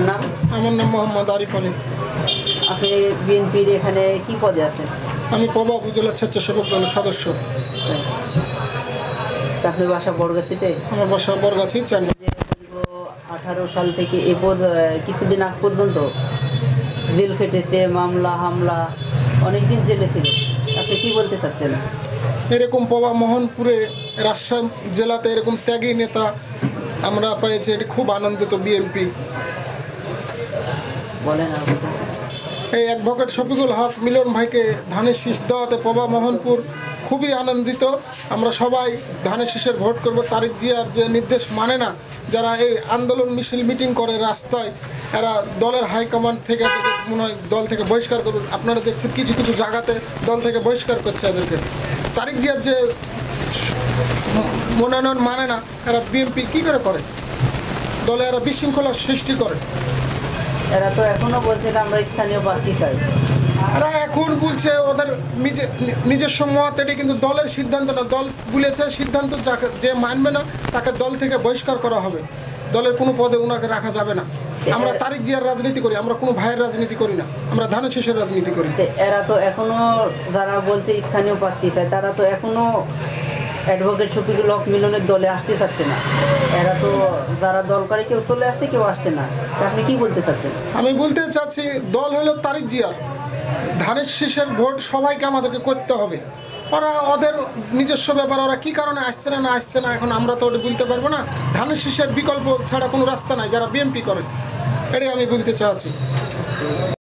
নাম? আমার নাম মোহাম্মদ আরিফ আলী। আপনি বিএনপির এখানে কি পদে আছেন? আমি পবা উপজেলা স্বেচ্ছাসেবক দলের সদস্য। আপনার বাসা বরগাছিতে? আমার বাসা বরগাছি। 18 সাল থেকে কিছুদিন আগ পর্যন্ত জেল খেটেছে, মামলা হামলা, অনেকদিন জেলে ছিল। আপনি কি বলতে চাচ্ছেন? এরকম পবা মোহনপুরে রাজশাহী জেলাতে এরকম ত্যাগী নেতা আমরা পেয়েছি, এটি খুব আনন্দিত বিএনপি। বলেন। এই অ্যাডভোকেট শফিকুল হক মিলন ভাইকে ধানের শীষ দেওয়াতে পবা মোহনপুর খুবই আনন্দিত। আমরা সবাই ধানের শীষের ভোট করব। তারেক জিয়ার যে নির্দেশ মানে না, যারা এই আন্দোলন মিছিল মিটিং করে রাস্তায়, এরা দলের হাইকমান্ড থেকে মনে হয় দল থেকে বহিষ্কার করুন। আপনারা দেখছেন কিছু কিছু জায়গাতে দল থেকে বহিষ্কার করছে এদেরকে। তারেক জিয়ার যে মনোনয়ন মানে না, এরা বিএনপি কী করে দলে এরা বিশৃঙ্খলা সৃষ্টি করে। এরা তো এখনো বলছে আমরা স্থানীয় প্রার্থী চাই। এরা এখন বলছে ওদের নিজস্ব মত, এটি কিন্তু দলের সিদ্ধান্ত না। দল বলেছে সিদ্ধান্ত যে মানবে না তাকে দল থেকে বহিষ্কার করা হবে। দলের কোনো পদে ওনাকে রাখা যাবে না। আমরা তারেক জিয়ার রাজনীতি করি, আমরা কোনো ভাইয়ের রাজনীতি করি না, আমরা ধানের শীষের রাজনীতি করি। এরা তো এখনো যারা বলছে স্থানীয় প্রার্থী চাই, তারা তো এখনো অ্যাডভোকেট শফিকুল হক মিলনের দলে আসতে চাচ্ছে না। এরা তো যারা দল করে কেউ চলে আসছে, কেউ আসছে না। আপনি কি বলতে চাচ্ছেন? আমি বলতে চাচ্ছি দল হলো তারেক জিয়ার। ধানের শীষের ভোট সবাইকে আমাদেরকে করতে হবে। ওরা ওদের নিজস্ব ব্যাপার, ওরা কী কারণে আসছে না আসছে না এখন আমরা তো ওটা বলতে পারবো না। ধানের শীষের বিকল্প ছাড়া কোনো রাস্তা নাই যারা বিএনপি করে, এটাই আমি বলতে চাচ্ছি।